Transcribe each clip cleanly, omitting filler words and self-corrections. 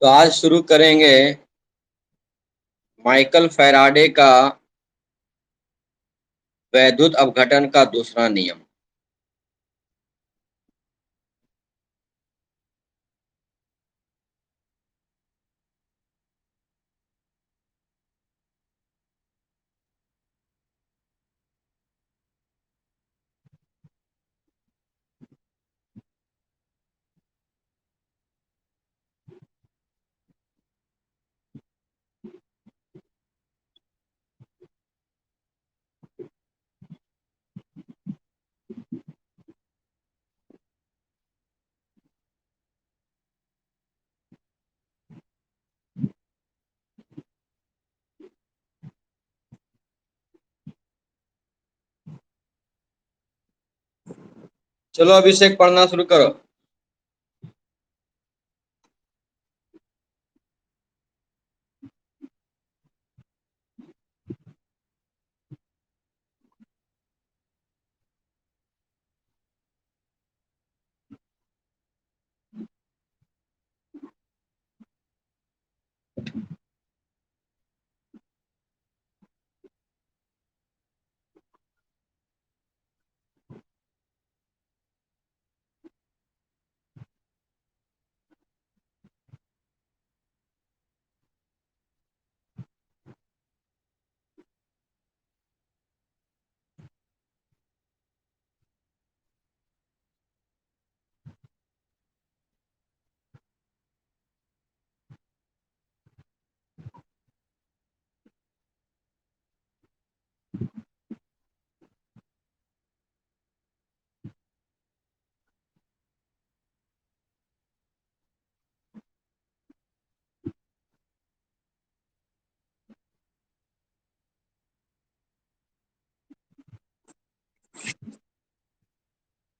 तो आज शुरू करेंगे माइकल फैराडे का वैद्युत अपघटन का दूसरा नियम। चलो अभिषेक पढ़ना शुरू करो।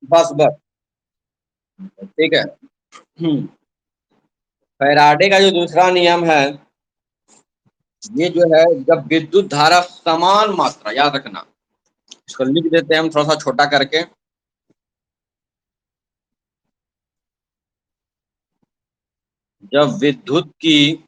बस बस। ठीक है। फैराडे का जो दूसरा नियम है, ये जो है, जब विद्युत धारा समान मात्रा, याद रखना, इसको लिख देते हैं हम थोड़ा सा छोटा करके। जब विद्युत की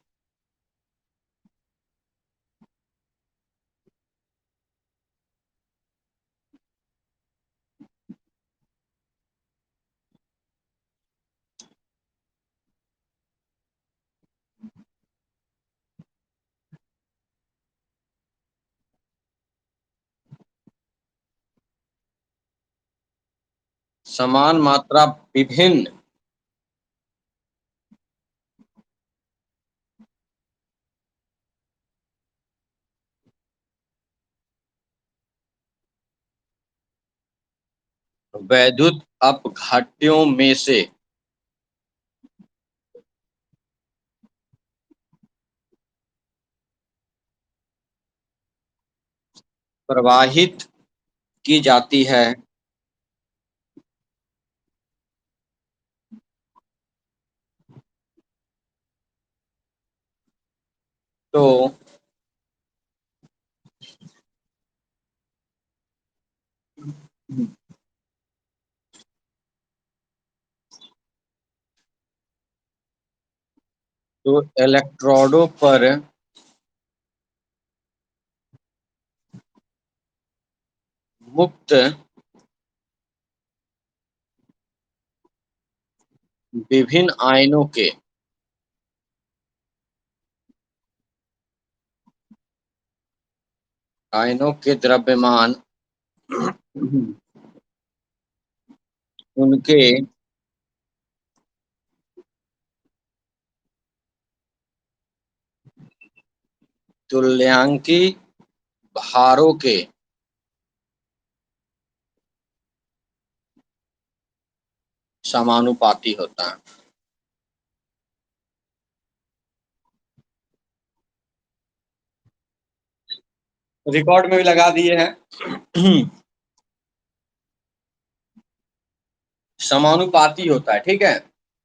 समान मात्रा विभिन्न वैद्युत अपघट्यों में से प्रवाहित की जाती है, तो इलेक्ट्रोडों पर मुक्त विभिन्न आयनों के द्रव्यमान उनके तुल्यांकी भारों के समानुपाती होता है। रिकॉर्ड में भी लगा दिए हैं। समानुपाती होता है, ठीक है।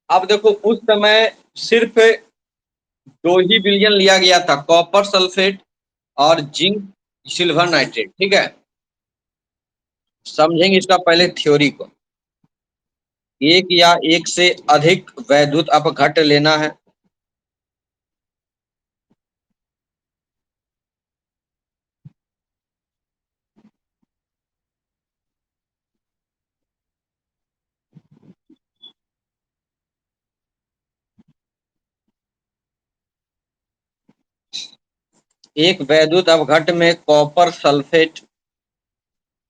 अब देखो, उस समय सिर्फ 2 ही विलयन लिया गया था, कॉपर सल्फेट और जिंक सिल्वर नाइट्रेट, ठीक है। समझेंगे इसका पहले थ्योरी को। एक या एक से अधिक वैद्युत अपघट्य लेना है, एक वैद्युत अपघट्ट में कॉपर सल्फेट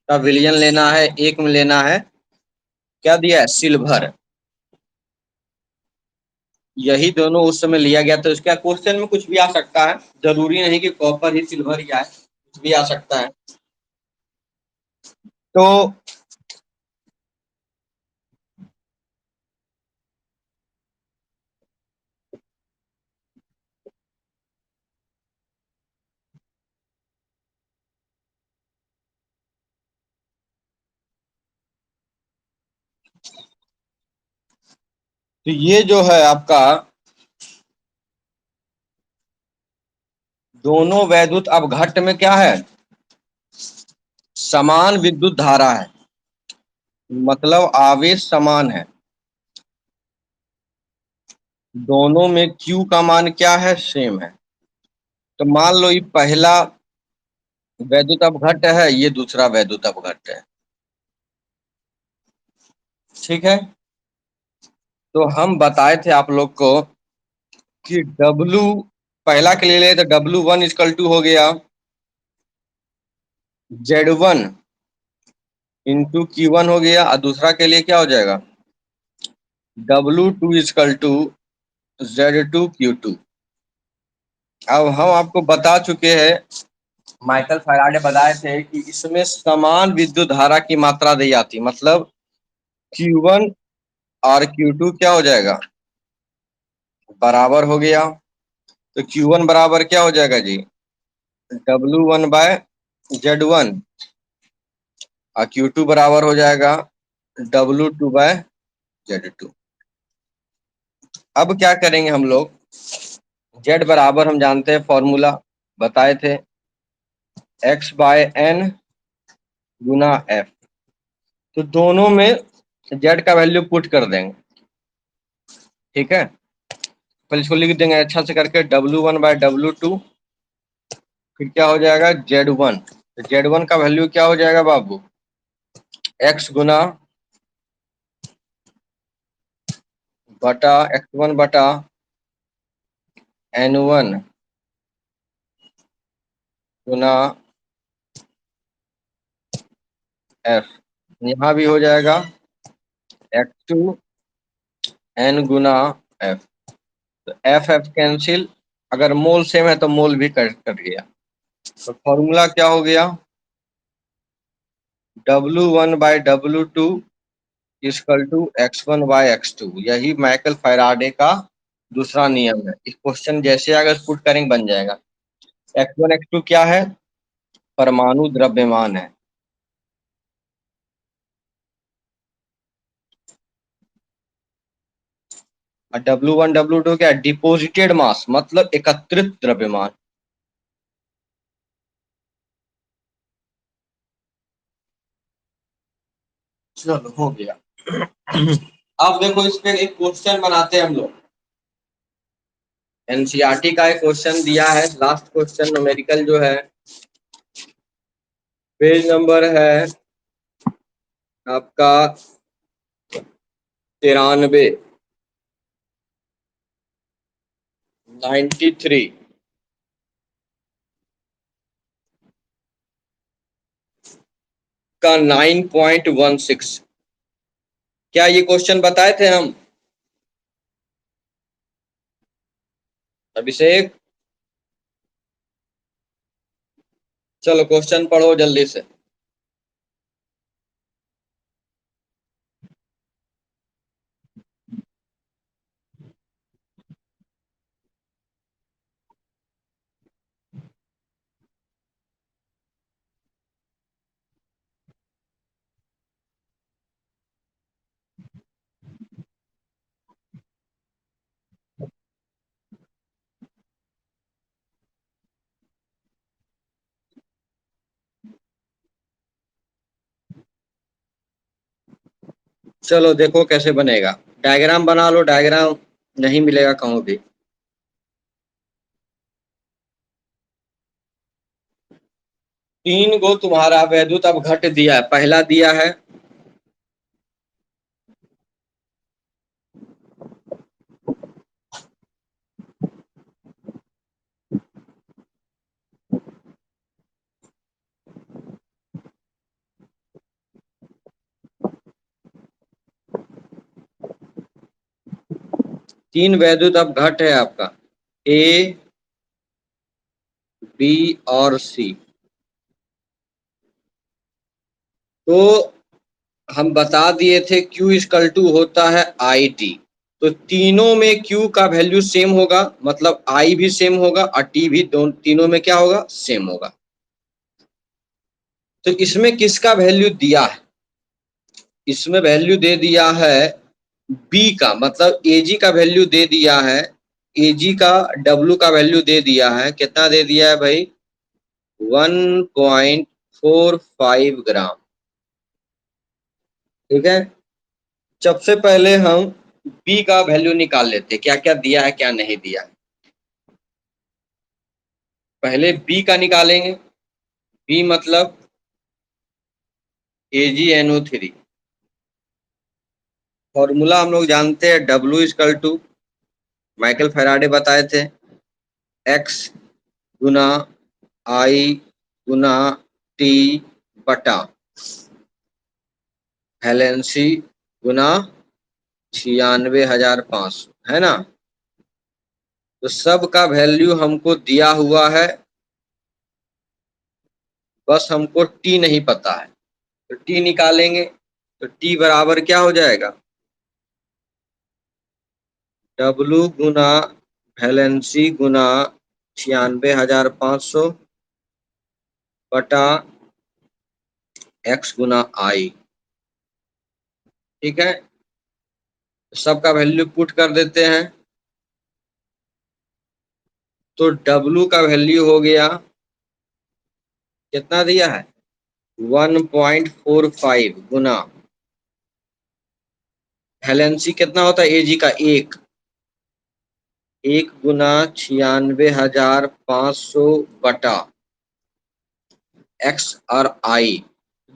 का विलयन लेना है, एक में लेना है क्या दिया है, सिल्वर। यही दोनों उस समय लिया गया, तो इसका क्वेश्चन में कुछ भी आ सकता है, जरूरी नहीं कि कॉपर ही सिल्वर ही आए, कुछ भी आ सकता है। तो ये जो है आपका दोनों वैद्युत अपघट्ट में क्या है, समान विद्युत धारा है, मतलब आवेश समान है। दोनों में Q का मान क्या है, सेम है। तो मान लो ये पहला वैद्युत अपघट्ट है, ये दूसरा वैद्युत अपघट्ट है, ठीक है। तो हम बताए थे आप लोग को कि W पहला के लिए तो W1 हो गया Z1 इंटू Q1 हो गया, और दूसरा के लिए क्या हो जाएगा, W2 अब हम आपको बता चुके हैं, माइकल फैराडे बताए थे कि इसमें समान विद्युत धारा की मात्रा दी जाती, मतलब Q1 और Q2 क्या हो जाएगा, बराबर हो गया। तो Q1 बराबर क्या हो जाएगा जी, W1/Z1, और Q2 बराबर हो जाएगा W2/Z2। अब क्या करेंगे हम लोग, Z बराबर हम जानते हैं, फॉर्मूला बताए थे, X/N गुना F। तो दोनों में Z का वैल्यू पुट कर देंगे, ठीक है। पहले इसको लिख देंगे अच्छा से करके, W1/W2, फिर क्या हो जाएगा Z1। तो Z1 का वैल्यू क्या हो जाएगा बाबू, X गुना बटा X1/N1 गुना F। यहाँ भी हो जाएगा X2N गुना F। तो F कैंसिल, अगर मोल सेम है तो मोल भी कट गया। तो फॉर्मूला क्या हो गया, W1/W2 X1/X2। यही माइकल फैराडे का दूसरा नियम है। इस क्वेश्चन जैसे अगर पुट करेंगे बन जाएगा। X1 X2 क्या है, परमाणु द्रव्यमान है, और W1 W2 क्या है, डिपोजिटेड मास, मतलब एकत्रित द्रव्यमान। चलो हो गया। अब देखो इस पे एक क्वेश्चन बनाते हैं हम लोग। एनसीईआरटी का एक क्वेश्चन दिया है, लास्ट क्वेश्चन न्यूमेरिकल जो है, पेज नंबर है आपका 93, 93 का 9.16। क्या ये क्वेश्चन बताए थे हम, अभिषेक? चलो क्वेश्चन पढ़ो जल्दी से। चलो देखो कैसे बनेगा, डायग्राम बना लो, डायग्राम नहीं मिलेगा कहूँ भी। 3 गो तुम्हारा वैद्युत अपघट्ट दिया है, पहला दिया है तीन वैद्युत अपघट है आपका, ए, बी और सी। तो हम बता दिए थे Q इक्वल टू होता है आई टी। तो तीनों में Q का वैल्यू सेम होगा, मतलब I भी सेम होगा और T भी, तीनों में क्या होगा, सेम होगा। तो इसमें किसका वैल्यू दिया है, इसमें वैल्यू दे दिया है B का, मतलब Ag का वैल्यू दे दिया है, Ag का W का वैल्यू दे दिया है, कितना दे दिया है भाई, 1.45 ग्राम। ठीक है, सबसे पहले हम B का वैल्यू निकाल लेते, क्या क्या दिया है क्या नहीं दिया है। पहले B का निकालेंगे, B मतलब AgNO3। फॉर्मूला हम लोग जानते हैं, W equal to, Michael Faraday बताए थे, X गुना I गुना T बटा वैलेंसी गुना 96,500, है ना। तो सब का वैल्यू हमको दिया हुआ है, बस हमको T नहीं पता है, तो T निकालेंगे। तो T बराबर क्या हो जाएगा, W गुना वैलेंसी गुना 96,500 बटा X गुना I। ठीक है, सबका वैल्यू पुट कर देते हैं। तो W का वैल्यू हो गया, कितना दिया है, 1.45 गुना वैलेंसी कितना होता है Ag का, एक गुना 96,500 बटा X और I।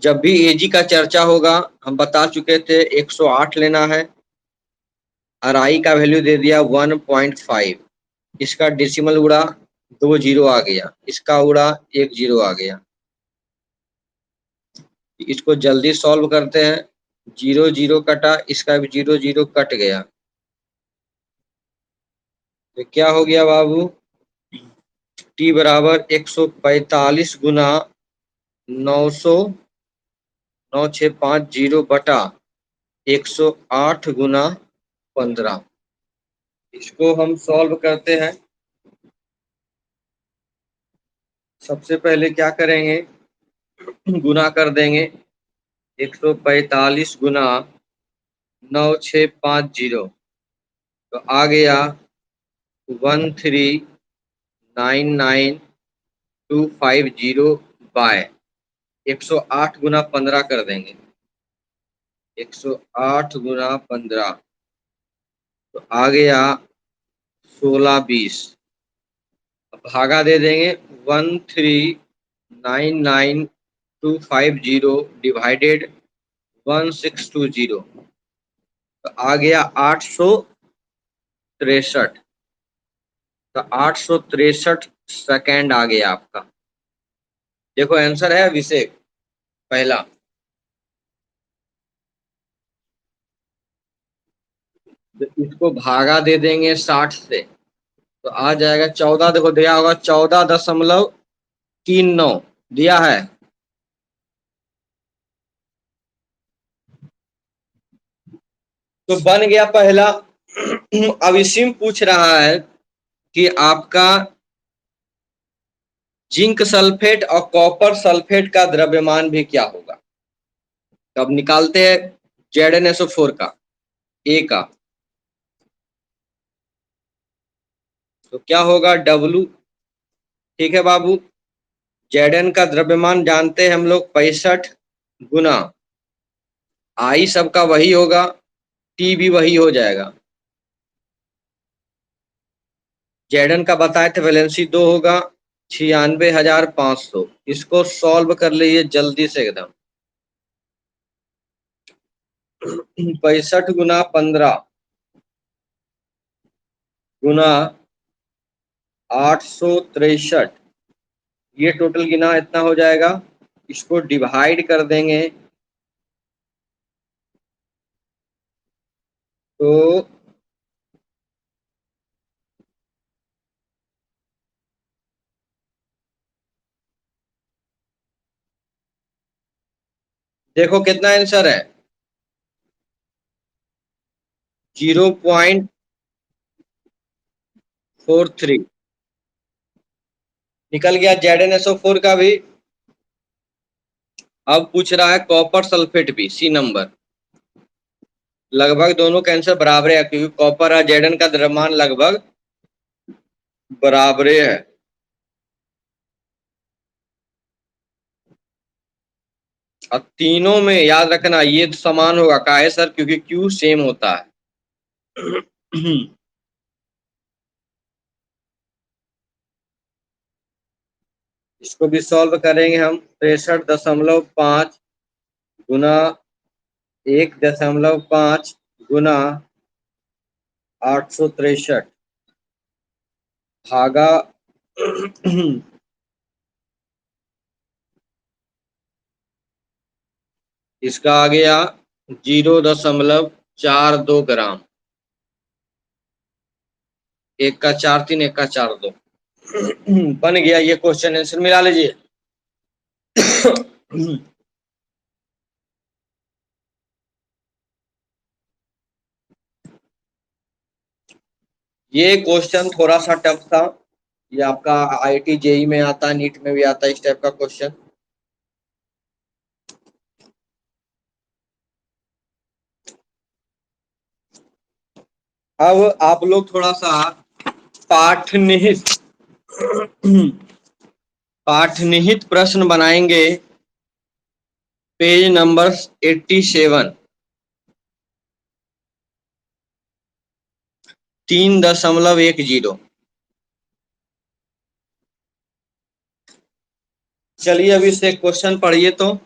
जब भी Ag का चर्चा होगा, हम बता चुके थे 108 लेना है, और I का वैल्यू दे दिया 1.5। इसका डेसिमल उड़ा, 2 जीरो आ गया, इसका उड़ा 1 जीरो आ गया। इसको जल्दी सॉल्व करते हैं, जीरो जीरो कटा, इसका भी जीरो जीरो कट गया, तो क्या हो गया बाबू, T बराबर 145 गुना 900, 9650 बटा 108 गुना 15। इसको हम सॉल्व करते हैं। सबसे पहले क्या करेंगे, गुना कर देंगे, 145 गुना 9650, तो आ गया 13,99,250 बाय 108 गुना 15 कर देंगे, 108 गुना 15, तो आ गया 1620। भागा दे देंगे, 13,99,250 डिवाइडेड 1620, तो आ गया 863। तो 863 सेकेंड आ गया आपका। देखो आंसर है अभिषेक पहला। तो इसको भागा दे देंगे 60 से, तो आ जाएगा 14, देखो दिया होगा 14.39 दिया है। तो बन गया पहला। अब इसी में पूछ रहा है कि आपका जिंक सल्फेट और कॉपर सल्फेट का द्रव्यमान भी क्या होगा। तो अब निकालते हैं ZnSO4 का, ए का, तो क्या होगा W। ठीक है बाबू, Zn का द्रव्यमान जानते हैं हम लोग 65 गुना I सबका वही होगा, T भी वही हो जाएगा। Zn का बताए थे वैलेंसी 2 होगा, 96,500। इसको सॉल्व कर लीजिए जल्दी से एकदम। 65 गुना 15 गुना 863, ये टोटल गिना इतना हो जाएगा। इसको डिवाइड कर देंगे तो देखो कितना आंसर है, 0.43 निकल गया। ZnSO4 का भी। अब पूछ रहा है कॉपर सल्फेट भी, सी नंबर। लगभग दोनों का आंसर बराबर है, क्योंकि कॉपर और Zn का द्रव्यमान लगभग बराबर है। अब तीनों में याद रखना ये तो समान होगा, काहे सर, क्योंकि Q सेम होता है। इसको भी सॉल्व करेंगे हम। 63.5 गुना 1.5 गुना 863 भागा इसका आ गया 0.42 ग्राम। एक का 4 3, एक का 4 2। बन गया ये क्वेश्चन, आंसर मिला लीजिए। ये क्वेश्चन थोड़ा सा टफ था। ये आपका IIT JEE में आता है, नीट में भी आता है इस टाइप का क्वेश्चन। अब आप लोग थोड़ा सा पाठ निहित पाठ निहित प्रश्न बनाएंगे। Page number 87, 3.10। चलिए अभी से क्वेश्चन पढ़िए तो।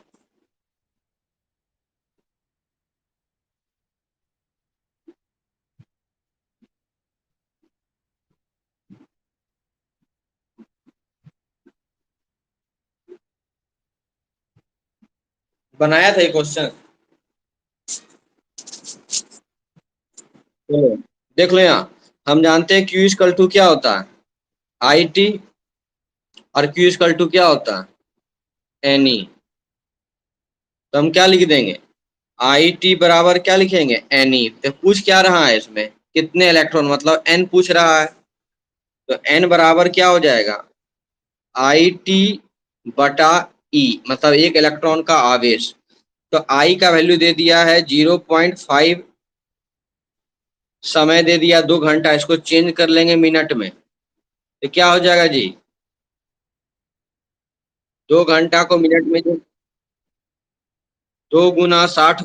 बनाया था ये क्वेश्चन, चलो देख लो। यहाँ हम जानते हैं Q इक्वल टू क्या होता है, IT, और Q इक्वल टू क्या होता है, NE। तो हम क्या लिख देंगे, IT बराबर क्या लिखेंगे, NE। तो पूछ क्या रहा है इसमें, कितने इलेक्ट्रॉन, मतलब N पूछ रहा है। तो N बराबर क्या हो जाएगा, IT बटा E, मतलब एक इलेक्ट्रॉन का आवेश। तो I का वैल्यू दे दिया है 0.5, समय दे दिया 2 घंटा। इसको चेंज कर लेंगे मिनट में, तो क्या हो जाएगा जी, 2 घंटा को मिनट में जो 2 गुना 60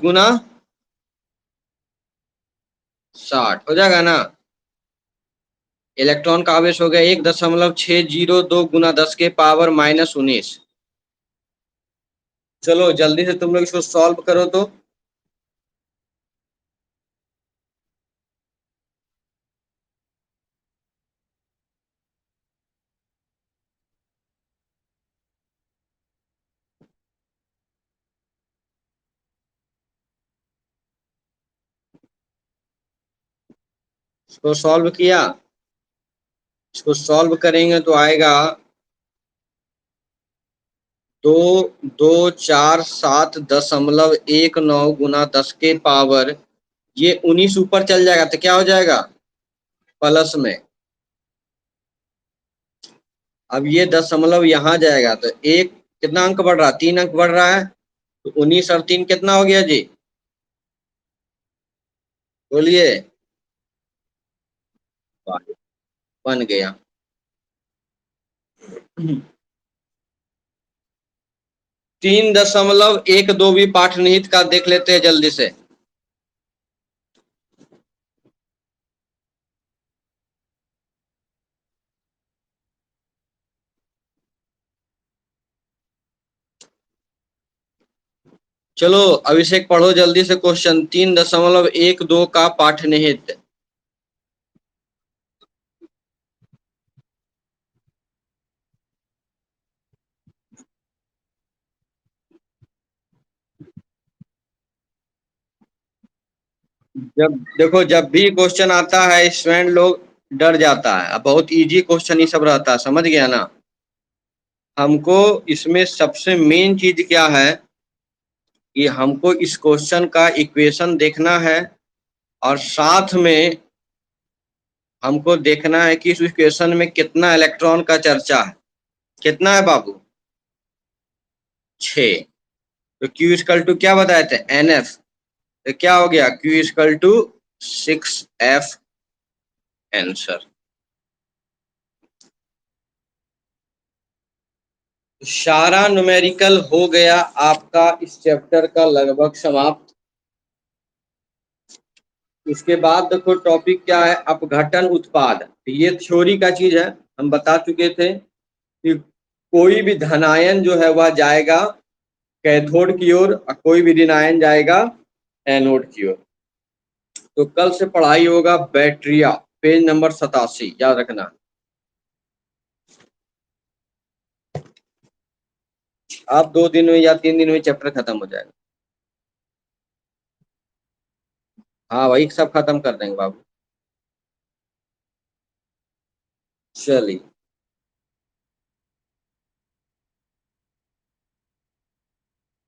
हो जाएगा ना। इलेक्ट्रॉन का आवेश हो गया 1.602 गुना 10 के पावर -19। चलो जल्दी से तुम लोग इसको सॉल्व करो तो। इसको सॉल्व किया, इसको सॉल्व करेंगे तो आएगा 2247.19 गुना 10 के पावर, ये 19 ऊपर चल जाएगा तो क्या हो जाएगा, प्लस में। अब ये दशमलव यहाँ जाएगा तो एक कितना अंक बढ़ रहा है, 3 अंक बढ़ रहा है। तो 19 और 3 कितना हो गया जी, बोलिए। बन गया। 3.12 भी पाठ निहित का देख लेते हैं जल्दी से। चलो अभिषेक पढ़ो जल्दी से क्वेश्चन 3.12 का पाठ निहित। जब देखो जब भी क्वेश्चन आता है स्टूडेंट लोग डर जाता है। अब बहुत इजी क्वेश्चन ही सब रहता है, समझ गया ना। हमको इसमें सबसे मेन चीज क्या है, कि हमको इस क्वेश्चन का इक्वेशन देखना है और साथ में हमको देखना है कि इस इक्वेशन में कितना इलेक्ट्रॉन का चर्चा है। कितना है बाबू? 6। तो Q इक्वल टू क्या बताए थे? NF। तो क्या हो गया? Q equal to 6F answer. सारा न्यूमेरिकल हो गया आपका इस चैप्टर का लगभग समाप्त। उसके बाद देखो टॉपिक क्या है? अपघटन उत्पाद। ये थ्योरी का चीज है, हम बता चुके थे कि कोई भी धनायन जो है वह जाएगा कैथोड की ओर और कोई भी ऋणायन जाएगा एनोड की ओर। तो कल से पढ़ाई होगा बैटरिया, पेज नंबर 87 याद रखना। आप 2 दिन में या 3 दिन में चैप्टर खत्म हो जाएगा। हाँ भाई सब खत्म कर देंगे बाबू। चलिए।